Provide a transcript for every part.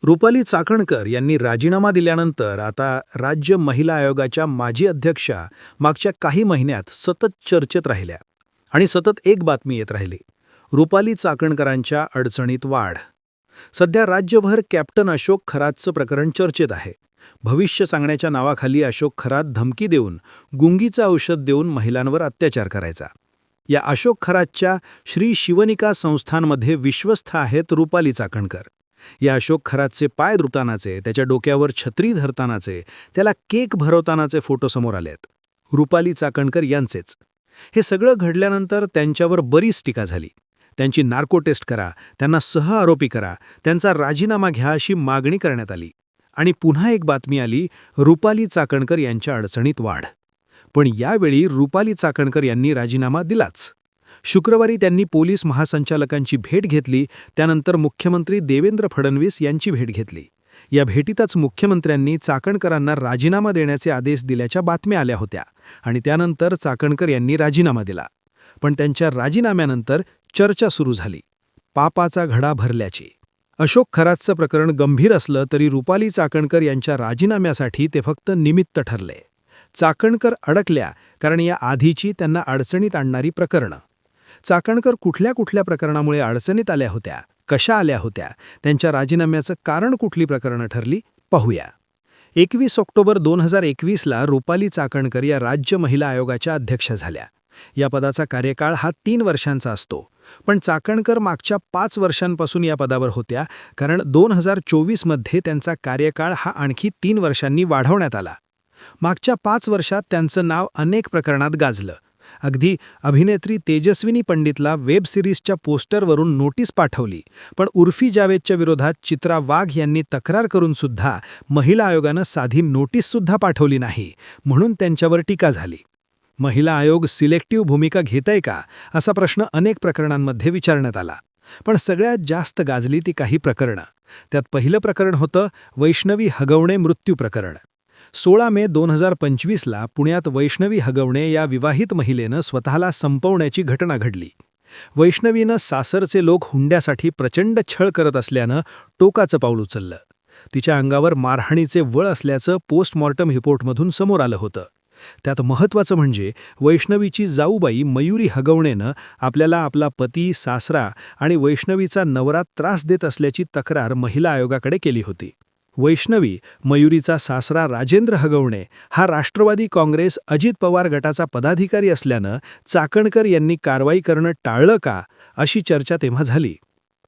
रुपाली चाकणकर यांनी राजीनामा दिल्यानंतर आता राज्य महिला आयोगाच्या माजी अध्यक्षा मागच्या काही महिन्यात सतत चर्चेत राहिल्या आणि सतत एक बातमी येत राहिली. रुपाली चाकणकरांच्या अडचणीत वाढ. सध्या राज्यभर कॅप्टन अशोक खरातचं प्रकरण चर्चेत आहे. भविष्य सांगण्याच्या नावाखाली अशोक खरात धमकी देऊन गुंगीचं औषध देऊन महिलांवर अत्याचार करायचा. या अशोक खरातच्या श्री शिवनिका संस्थांमध्ये विश्वस्त आहेत रुपाली चाकणकर. या अशोक खरातचे पाय धुतानाचे, त्याच्या डोक्यावर छत्री धरतानाचे, त्याला केक भरवतानाचे फोटो समोर आलेत. रुपाली चाकणकर यांचेच. हे सगळं घडल्यानंतर त्यांच्यावर बरीच टीका झाली. त्यांची नार्को टेस्ट करा, त्यांना सहआरोपी करा, त्यांचा राजीनामा घ्या अशी मागणी करण्यात आली. आणि पुन्हा एक बातमी आली, रुपाली चाकणकर यांच्या अडचणीत वाढ. पण यावेळी रुपाली चाकणकर यांनी राजीनामा दिलाच. शुक्रवारी त्यांनी पोलीस महासंचालकांची भेट घेतली. त्यानंतर मुख्यमंत्री देवेंद्र फडणवीस यांची भेट घेतली. या भेटीतच मुख्यमंत्र्यांनी चाकणकरांना राजीनामा देण्याचे आदेश दिल्याच्या बातम्या आल्या होत्या आणि त्यानंतर चाकणकर यांनी राजीनामा दिला. पण त्यांच्या राजीनाम्यानंतर चर्चा सुरू झाली, पापाचा घडा भरल्याची. अशोक खरातचं प्रकरण गंभीर असलं तरी रुपाली चाकणकर यांच्या राजीनाम्यासाठी ते फक्त निमित्त ठरले. चाकणकर अडकल्या कारण या आधीची त्यांना अडचणीत आणणारी प्रकरणं. चाकणकर कुठल्या प्रकरणामुळे अडचणीत आल्या होत्या, कशा आल्या होत्या, त्यांच्या राजीनाम्याचं कारण कुठली प्रकरणं ठरली, पाहूया. 21 ऑक्टोबर 2021ला रुपाली चाकणकर या राज्य महिला आयोगाच्या अध्यक्ष झाल्या. या पदाचा कार्यकाळ हा 3 वर्षांचा असतो. पण चाकणकर मागच्या 5 वर्षांपासून या पदावर होत्या, कारण 2024मध्ये त्यांचा कार्यकाळ हा आणखी 3 वर्षांनी वाढवण्यात आला. मागच्या 5 वर्षात त्यांचं नाव अनेक प्रकरणात गाजलं. अगदी अभिनेत्री तेजस्विनी पंडितला वेब सिरीजच्या पोस्टरवरून नोटीस पाठवली, पण उर्फी जावेदच्या विरोधात चित्रा वाघ यांनी तक्रार करून सुद्धा महिला आयोगानं साधी नोटीससुद्धा पाठवली नाही, म्हणून त्यांच्यावर टीका झाली. महिला आयोग सिलेक्टिव्ह भूमिका घेतय का, असा प्रश्न अनेक प्रकरणांमध्ये विचारण्यात आला. पण सगळ्यात जास्त गाजली ती काही प्रकरणं. त्यात पहिलं प्रकरण होतं वैष्णवी हगवणे मृत्यू प्रकरण. 16 मे 2025ला पुण्यात वैष्णवी हगवणे या विवाहित महिलेनं स्वतःला संपवण्याची घटना घडली. वैष्णवीनं सासरचे लोक हुंड्यासाठी प्रचंड छळ करत असल्यानं टोकाचं पाऊल उचललं. तिच्या अंगावर मारहाणीचे वळ असल्याचं पोस्टमॉर्टम रिपोर्टमधून समोर आलं होतं. त्यात महत्त्वाचं म्हणजे वैष्णवीची जाऊबाई मयुरी हगवणेनं आपल्याला आपला पती, सासरा आणि वैष्णवीचा नवरा त्रास देत असल्याची तक्रार महिला आयोगाकडे केली होती. वैष्णवी, मयुरीचा सासरा राजेंद्र हगवणे हा राष्ट्रवादी काँग्रेस अजित पवार गटाचा पदाधिकारी असल्यानं चाकणकर यांनी कारवाई करणं टाळलं का, अशी चर्चा तेव्हा झाली.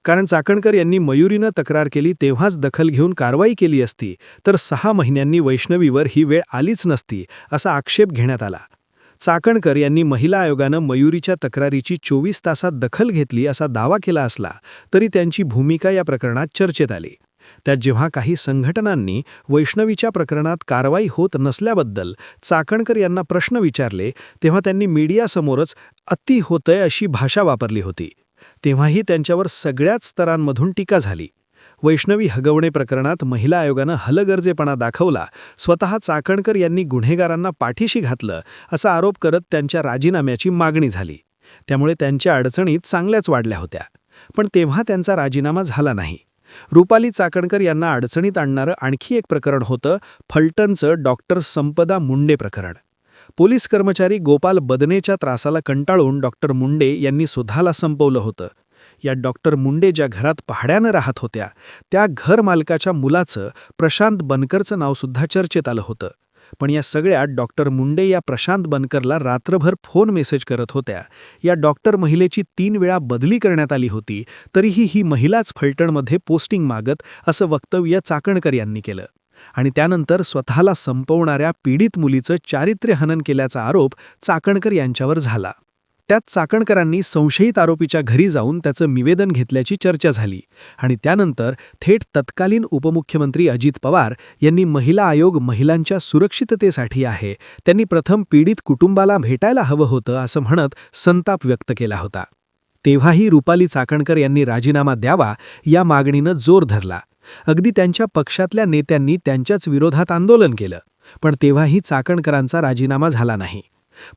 कारण चाकणकर यांनी मयुरीनं तक्रार केली तेव्हाच दखल घेऊन कारवाई केली असती तर 6 महिन्यांनी वैष्णवीवर ही वेळ आलीच नसती, असा आक्षेप घेण्यात आला. चाकणकर यांनी महिला आयोगानं मयुरीच्या तक्रारीची 24 तासात दखल घेतली असा दावा केला असला तरी त्यांची भूमिका या प्रकरणात चर्चेत आली. त्यात जेव्हा काही संघटनांनी वैष्णवीच्या प्रकरणात कारवाई होत नसल्याबद्दल चाकणकर यांना प्रश्न विचारले, तेव्हा त्यांनी मीडियासमोरच अति होतंय अशी भाषा वापरली होती. तेव्हाही त्यांच्यावर सगळ्याच स्तरांमधून टीका झाली. वैष्णवी हगवणे प्रकरणात महिला आयोगानं हलगर्जेपणा दाखवला, स्वतः चाकणकर यांनी गुन्हेगारांना पाठीशी घातलं, असा आरोप करत त्यांच्या राजीनाम्याची मागणी झाली. त्यामुळे त्यांच्या अडचणीत चांगल्याच वाढल्या होत्या. पण तेव्हा त्यांचा राजीनामा झाला नाही. रुपाली चाकणकर यांना अडचणीत आणणारं आणखी एक प्रकरण होतं फलटणचं डॉक्टर संपदा मुंडे प्रकरण. पोलीस कर्मचारी गोपाल बदनेच्या त्रासाला कंटाळून डॉक्टर मुंडे यांनी स्वतःला संपवलं होतं. या डॉक्टर मुंडे ज्या घरात पहाड्यानं राहत होत्या त्या घरमालकाच्या मुलाचं प्रशांत बनकरचं नावसुद्धा चर्चेत आलं होतं. पण या सगळ्यात डॉक्टर मुंडे या प्रशांत बनकरला रात्रभर फोन मेसेज करत होत्या. या डॉक्टर महिलेची 3 वेळा बदली करण्यात आली होती, तरीही ही महिलाच फलटणमध्ये पोस्टिंग मागत, असं वक्तव्य चाकणकर यांनी केलं. आणि त्यानंतर स्वतःला संपवणाऱ्या पीडित मुलीचं चारित्र्यहनन केल्याचा आरोप चाकणकर यांच्यावर झाला. त्यात चाकणकरांनी संशयित आरोपीच्या घरी जाऊन त्याचं निवेदन घेतल्याची चर्चा झाली आणि त्यानंतर थेट तत्कालीन उपमुख्यमंत्री अजित पवार यांनी महिला आयोग महिलांच्या सुरक्षिततेसाठी आहे, त्यांनी प्रथम पीडित कुटुंबाला भेटायला हवं होतं असं म्हणत संताप व्यक्त केला होता. तेव्हाही रुपाली चाकणकर यांनी राजीनामा द्यावा या मागणीनं जोर धरला. अगदी त्यांच्या पक्षातल्या नेत्यांनी त्यांच्याच विरोधात आंदोलन केलं. पण तेव्हाही चाकणकरांचा राजीनामा झाला नाही.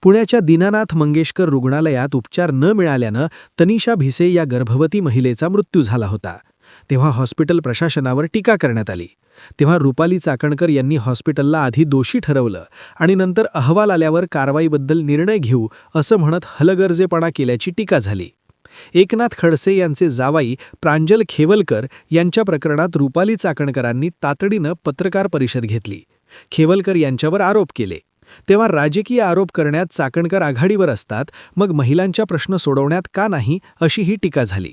पुण्याच्या दीनानाथ मंगेशकर रुग्णालयात उपचार न मिळाल्यानं तनिषा भिसे या गर्भवती महिलेचा मृत्यू झाला होता. तेव्हा हॉस्पिटल प्रशासनावर टीका करण्यात आली. तेव्हा रुपाली चाकणकर यांनी हॉस्पिटलला आधी दोषी ठरवलं आणि नंतर अहवाल आल्यावर कारवाईबद्दल निर्णय घेऊ असं म्हणत हलगर्जेपणा केल्याची टीका झाली. एकनाथ खडसे यांचे जावाई प्रांजल खेवलकर यांच्या प्रकरणात रुपाली चाकणकरांनी तातडीनं पत्रकार परिषद घेतली. खेवलकर यांच्यावर आरोप केले. तेव्हा राजकीय आरोप करण्यात चाकणकर आघाडीवर असतात, मग महिलांच्या प्रश्न सोडवण्यात का नाही अशी ही टीका झाली.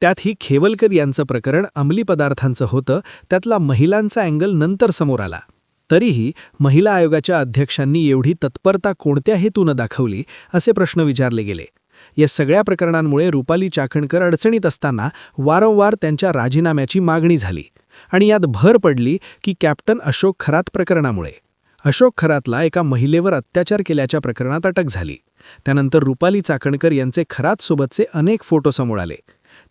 त्यातही खेवलकर यांचं प्रकरण अंमली पदार्थांचं होतं, त्यातला महिलांचा अँगल नंतर समोर आला. तरीही महिला आयोगाच्या अध्यक्षांनी एवढी तत्परता कोणत्या हेतूनं दाखवली असे प्रश्न विचारले गेले. या सगळ्या प्रकरणांमुळे रुपाली चाकणकर अडचणीत असताना वारंवार त्यांच्या राजीनाम्याची मागणी झाली आणि यात भर पडली की कॅप्टन अशोक खरात प्रकरणामुळे. अशोक खरातला एका महिलेवर अत्याचार केल्याच्या प्रकरणात अटक झाली. त्यानंतर रुपाली चाकणकर यांचे खरातसोबतचे अनेक फोटो समोर आले.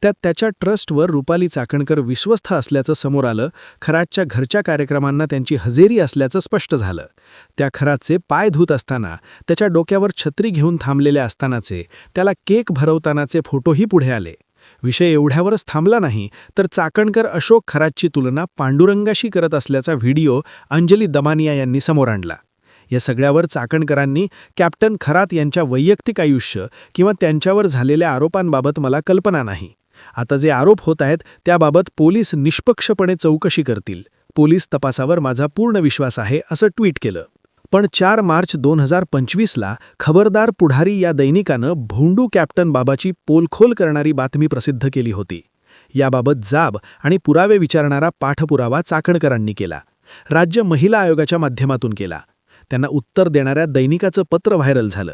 त्यात त्याच्या ट्रस्टवर रुपाली चाकणकर विश्वस्त असल्याचं समोर आलं. खरातच्या घरच्या कार्यक्रमांना त्यांची हजेरी असल्याचं स्पष्ट झालं. त्या खरातचे पाय धुत असताना, त्याच्या डोक्यावर छत्री घेऊन थांबलेल्या असतानाचे, त्याला केक भरवतानाचे फोटोही पुढे आले. विषय एवढ्यावरच थांबला नाही तर चाकणकर अशोक खरातची तुलना पांडुरंगाशी करत असल्याचा व्हिडिओ अंजली दमानिया यांनी समोर आणला. या सगळ्यावर चाकणकरांनी कॅप्टन खरात यांच्या वैयक्तिक आयुष्य किंवा त्यांच्यावर झालेल्या आरोपांबाबत मला कल्पना नाही. आता जे आरोप होत आहेत त्याबाबत पोलीस निष्पक्षपणे चौकशी करतील. पोलीस तपासावर माझा पूर्ण विश्वास आहे असं ट्विट केलं. पण 4 मार्च 2025ला खबरदार पुढारी या दैनिकानं भोंडू कॅप्टन बाबाची पोलखोल करणारी बातमी प्रसिद्ध केली होती. याबाबत जाब आणि पुरावे विचारणारा पाठपुरावा चाकणकरांनी केला. राज्य महिला आयोगाच्या माध्यमातून केला. त्यांना उत्तर देणाऱ्या दैनिकाचं पत्र व्हायरल झालं.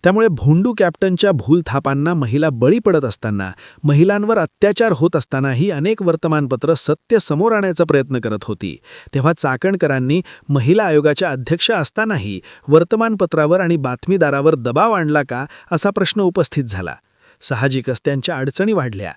त्यामुळे भोंडू कॅप्टनच्या भूलथापांना महिला बळी पडत असताना, महिलांवर अत्याचार होत असतानाही अनेक वर्तमानपत्र सत्य समोर आणण्याचा प्रयत्न करत होती. तेव्हा चाकणकरांनी महिला आयोगाच्या अध्यक्ष असतानाही वर्तमानपत्रावर आणि बातमीदारावर दबाव आणला का असा प्रश्न उपस्थित झाला. साहजिकच त्यांच्या अडचणी वाढल्या.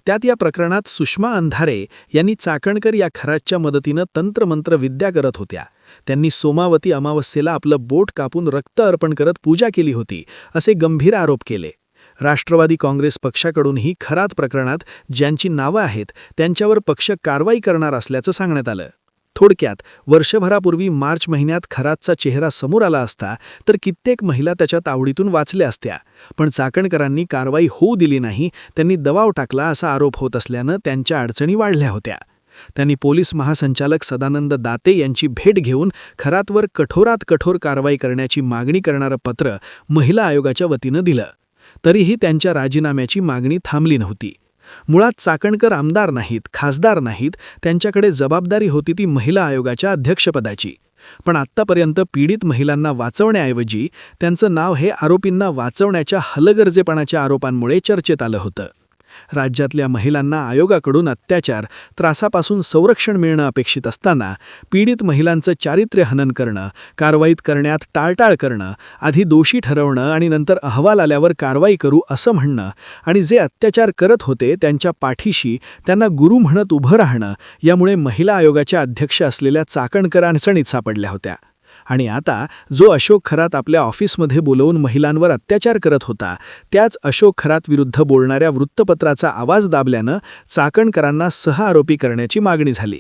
त्यात या प्रकरणात सुषमा अंधारे यांनी चाकणकर या खरातच्या मदतीनं तंत्रमंत्र विद्या करत होत्या. त्यांनी सोमावती अमावस्येला आपलं बोट कापून रक्त अर्पण करत पूजा केली होती असे गंभीर आरोप केले. राष्ट्रवादी काँग्रेस पक्षाकडूनही खरात प्रकरणात ज्यांची नावं आहेत त्यांच्यावर पक्ष कारवाई करणार असल्याचं सांगण्यात आलं. थोडक्यात वर्षभरापूर्वी मार्च महिन्यात खरातचा चेहरा समोर आला असता तर कित्येक महिला त्याच्या तावडीतून वाचल्या असत्या. पण चाकणकरांनी कारवाई होऊ दिली नाही, त्यांनी दबाव टाकला असा आरोप होत असल्यानं त्यांच्या अडचणी वाढल्या होत्या. त्यांनी पोलीस महासंचालक सदानंद दाते यांची भेट घेऊन खरातवर कठोरात कठोर कारवाई करण्याची मागणी करणारं पत्र महिला आयोगाच्या वतीनं दिलं. तरीही त्यांच्या राजीनाम्याची मागणी थांबली नव्हती. मुळात चाकणकर आमदार नाहीत, खासदार नाहीत, त्यांच्याकडे जबाबदारी होती ती महिला आयोगाच्या अध्यक्षपदाची. पण आत्तापर्यंत पीडित महिलांना वाचवण्याऐवजी त्यांचं नाव हे आरोपींना वाचवण्याच्या हलगर्जेपणाच्या आरोपांमुळे चर्चेत आलं होतं. राज्यातल्या महिलांना आयोगाकडून अत्याचार, त्रासापासून संरक्षण मिळणं अपेक्षित असताना पीडित महिलांचं चारित्र्यहनन करणं, कारवाईत करण्यात टाळटाळ करणं, आधी दोषी ठरवणं आणि नंतर अहवाल आल्यावर कारवाई करू असं म्हणणं आणि जे अत्याचार करत होते त्यांच्या पाठीशी त्यांना गुरु म्हणत उभं राहणं, यामुळे महिला आयोगाच्या अध्यक्ष असलेल्या चाकणकर अडचणीत सापडल्या होत्या. आणि आता जो अशोक खरात आपल्या ऑफिसमध्ये बोलवून महिलांवर अत्याचार करत होता, त्याच अशोक खरात विरुद्ध बोलणाऱ्या वृत्तपत्राचा आवाज दाबल्यानं चाकणकरांना सहआरोपी करण्याची मागणी झाली.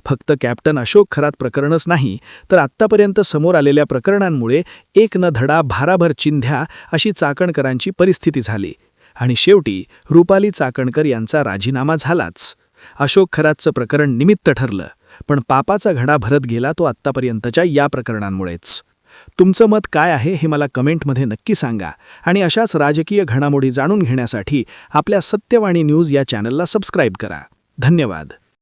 फक्त कॅप्टन अशोक खरात प्रकरणच नाही तर आत्तापर्यंत समोर आलेल्या प्रकरणांमुळे एक न धडा भाराभर चिंध्या अशी चाकणकरांची परिस्थिती झाली. आणि शेवटी रुपाली चाकणकर यांचा राजीनामा झालाच. अशोक खरातचं प्रकरण निमित्त ठरलं, पण पापाचा घडा भरत गेला तो आत्तापर्यंतच्या या प्रकरणांमुळेच. तुमचं मत काय आहे हे मला कमेंटमध्ये नक्की सांगा आणि अशाच राजकीय घडामोडी जाणून घेण्यासाठी आपल्या सत्यवाणी न्यूज या चॅनलला सबस्क्राईब करा. धन्यवाद.